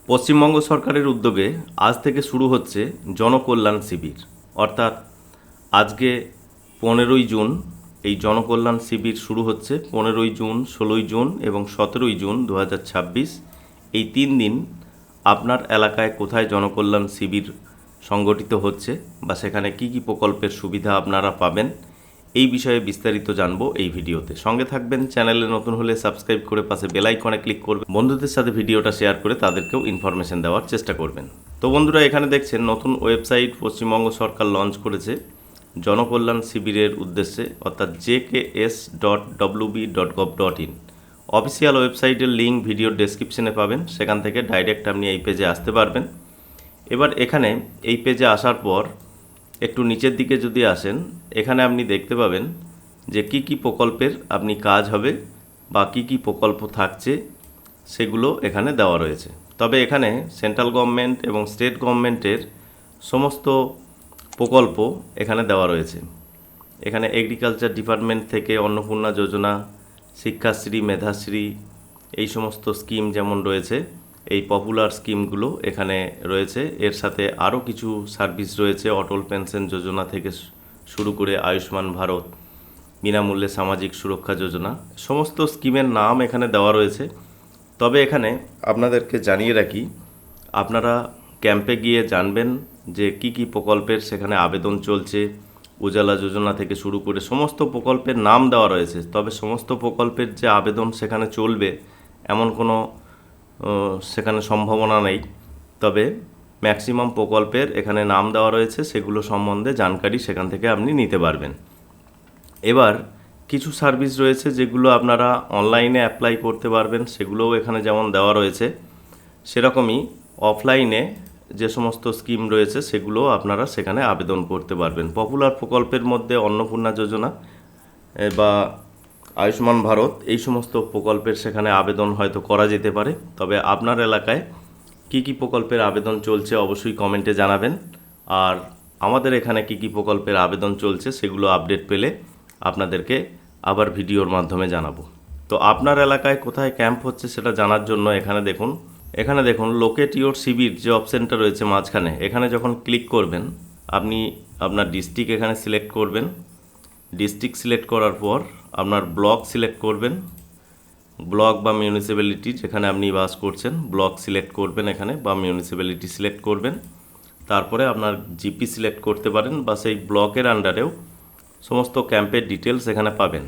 পশ্চিমবঙ্গ সরকারের উদ্যোগে আজ থেকে শুরু হচ্ছে জনকল্যাণ শিবির। অর্থাৎ আজকে 15ই জুন এই জনকল্যাণ শিবির শুরু হচ্ছে। 15ই জুন, 16ই জুন এবং 17ই জুন 2026 এই 3 দিন আপনার এলাকায় কোথায় জনকল্যাণ শিবির সংগঠিত হচ্ছে বা সেখানে কি কি প্রকল্পের সুবিধা আপনারা পাবেন, এই বিষয়ে বিস্তারিত জানবো এই ভিডিওতে। সঙ্গে থাকবেন। চ্যানেলে নতুন হলে সাবস্ক্রাইব করে পাশে বেল আইকনে ক্লিক করবেন। বন্ধুদের সাথে ভিডিওটা শেয়ার করে তাদেরকেও ইনফরমেশন দেওয়ার চেষ্টা করবেন। তো বন্ধুরা, এখানে দেখছেন নতুন ওয়েবসাইট পশ্চিমবঙ্গ সরকার লঞ্চ করেছে জনকল্যাণ শিবিরের উদ্দেশ্যে, অর্থাৎ jks.wb.gov.in। অফিসিয়াল ওয়েবসাইটের লিঙ্ক ভিডিওর ডেসক্রিপশনে পাবেন, সেখান থেকে ডাইরেক্ট আপনি এই পেজে আসতে পারবেন। এবার এখানে এই পেজে আসার পর একটু নিচের দিকে যদি আসেন, এখানে আপনি দেখতে পাবেন যে কি কি প্রকল্পের আপনি কাজ হবে বা কি কি প্রকল্প থাকছে সেগুলো এখানে দেওয়া রয়েছে। তবে এখানে সেন্ট্রাল গভর্নমেন্ট এবং স্টেট গভর্নমেন্টের সমস্ত প্রকল্প এখানে দেওয়া রয়েছে। এখানে এগ্রিকালচার ডিপার্টমেন্ট থেকে অন্নপূর্ণা যোজনা, শিক্ষাশ্রী, মেধাশ্রী, এই সমস্ত স্কিম যেমন রয়েছে, এই পপুলার স্কিমগুলো এখানে রয়েছে। এর সাথে আরও কিছু সার্ভিস রয়েছে, অটল পেনশন যোজনা থেকে শুরু করে আয়ুষ্মান ভারত, বিনামূল্যে সামাজিক সুরক্ষা যোজনা, সমস্ত স্কিমের নাম এখানে দেওয়া রয়েছে। তবে এখানে আপনাদেরকে জানিয়ে রাখি, আপনারা ক্যাম্পে গিয়ে জানবেন যে কি কি প্রকল্পের সেখানে আবেদন চলছে। উজালা যোজনা থেকে শুরু করে সমস্ত প্রকল্পের নাম দেওয়া রয়েছে। তবে সমস্ত প্রকল্পের যে আবেদন সেখানে চলবে এমন কোনো সেখানে সম্ভাবনা নেই। তবে ম্যাক্সিমাম প্রকল্পের এখানে নাম দেওয়া রয়েছে, সেগুলো সম্বন্ধে জানকারি সেখান থেকে আপনি নিতে পারবেন। এবার কিছু সার্ভিস রয়েছে যেগুলো আপনারা অনলাইনে অ্যাপ্লাই করতে পারবেন, সেগুলোও এখানে যেমন দেওয়া রয়েছে, সেরকমই অফলাইনে যে সমস্ত স্কিম রয়েছে সেগুলোও আপনারা সেখানে আবেদন করতে পারবেন। পপুলার প্রকল্পের মধ্যে অন্নপূর্ণা যোজনা বা আয়ুষ্মান ভারত, এই সমস্ত প্রকল্পের সেখানে আবেদন হয়তো করা যেতে পারে। তবে আপনার এলাকায় কি কি প্রকল্পের আবেদন চলছে অবশ্যই কমেন্টে জানাবেন। আর আমাদের এখানে কি কি প্রকল্পের আবেদন চলছে সেগুলো আপডেট পেলে আপনাদেরকে আবার ভিডিওর মাধ্যমে জানাবো। তো আপনার এলাকায় কোথায় ক্যাম্প হচ্ছে সেটা জানার জন্য এখানে দেখুন লোকেট ইওর শিবির যে অপশানটা রয়েছে মাঝখানে, এখানে যখন ক্লিক করবেন আপনি আপনার ডিস্ট্রিক্ট এখানে সিলেক্ট করবেন। ডিস্ট্রিক্ট সিলেক্ট করার পর আপনার ব্লক সিলেক্ট করবেন। ব্লক বা মিউনিসিপ্যালিটি যেখানে আপনি বাস করছেন, ব্লক সিলেক্ট করবেন এখানে, বা মিউনিসিপ্যালিটি সিলেক্ট করবেন। তারপরে আপনার জিপি সিলেক্ট করতে পারেন, বা সেই ব্লকের আন্ডারেও সমস্ত ক্যাম্পের ডিটেলস এখানে পাবেন।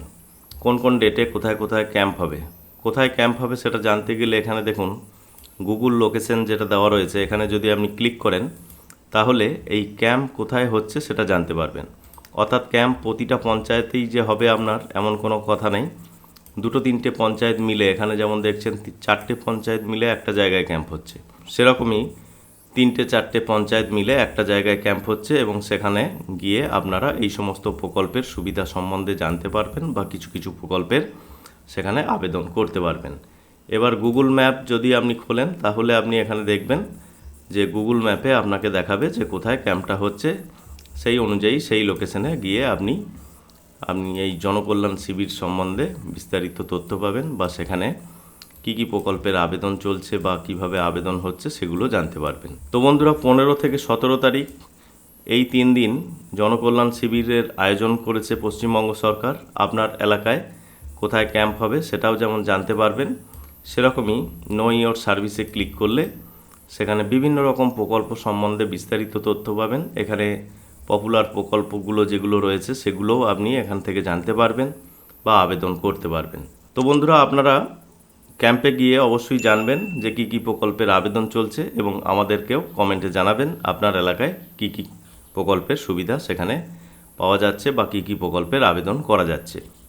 কোন কোন ডেটে কোথায় কোথায় ক্যাম্প হবে, সেটা জানতে গেলে এখানে দেখুন গুগল লোকেশন যেটা দেওয়া রয়েছে, এখানে যদি আপনি ক্লিক করেন তাহলে এই ক্যাম্প কোথায় হচ্ছে সেটা জানতে পারবেন। অর্থাৎ ক্যাম্প প্রতিটা পঞ্চায়েতেই যে হবে আপনার এমন কোনো কথা নেই। 2-3টে পঞ্চায়েত মিলে, এখানে যেমন দেখছেন 4টে পঞ্চায়েত মিলে একটা জায়গায় ক্যাম্প হচ্ছে, সেরকমই 3-4টে পঞ্চায়েত মিলে একটা জায়গায় ক্যাম্প হচ্ছে এবং সেখানে গিয়ে আপনারা এই সমস্ত প্রকল্পের সুবিধা সম্বন্ধে জানতে পারবেন বা কিছু কিছু প্রকল্পের সেখানে আবেদন করতে পারবেন। এবার গুগল ম্যাপ যদি আপনি খোলেন তাহলে আপনি এখানে দেখবেন যে গুগল ম্যাপে আপনাকে দেখাবে যে কোথায় ক্যাম্পটা হচ্ছে। সেই অনুযায়ী সেই লোকেশনে গিয়ে আপনি এই জনকল্যাণ শিবির সম্বন্ধে বিস্তারিত তথ্য পাবেন বা সেখানে কি কি প্রকল্পের আবেদন চলছে বা কিভাবে আবেদন হচ্ছে সেগুলো জানতে পারবেন। তো বন্ধুরা, 15 থেকে 17 তারিখ এই 3 দিন জনকল্যাণ শিবিরের আয়োজন করেছে পশ্চিমবঙ্গ সরকার। আপনার এলাকায় কোথায় ক্যাম্প হবে সেটাও যেমন জানতে পারবেন, সেরকমই নো ইওর সার্ভিসে ক্লিক করলে সেখানে বিভিন্ন রকম প্রকল্প সম্বন্ধে বিস্তারিত তথ্য পাবেন। এখানে পপুলার প্রকল্পগুলো যেগুলো রয়েছে সেগুলোও আপনি এখান থেকে জানতে পারবেন বা আবেদন করতে পারবেন। তো বন্ধুরা, আপনারা ক্যাম্পে গিয়ে অবশ্যই জানবেন যে কী কী প্রকল্পের আবেদন চলছে এবং আমাদেরকেও কমেন্টে জানাবেন আপনার এলাকায় কী কী প্রকল্পের সুবিধা সেখানে পাওয়া যাচ্ছে বা কী কী প্রকল্পের আবেদন করা যাচ্ছে।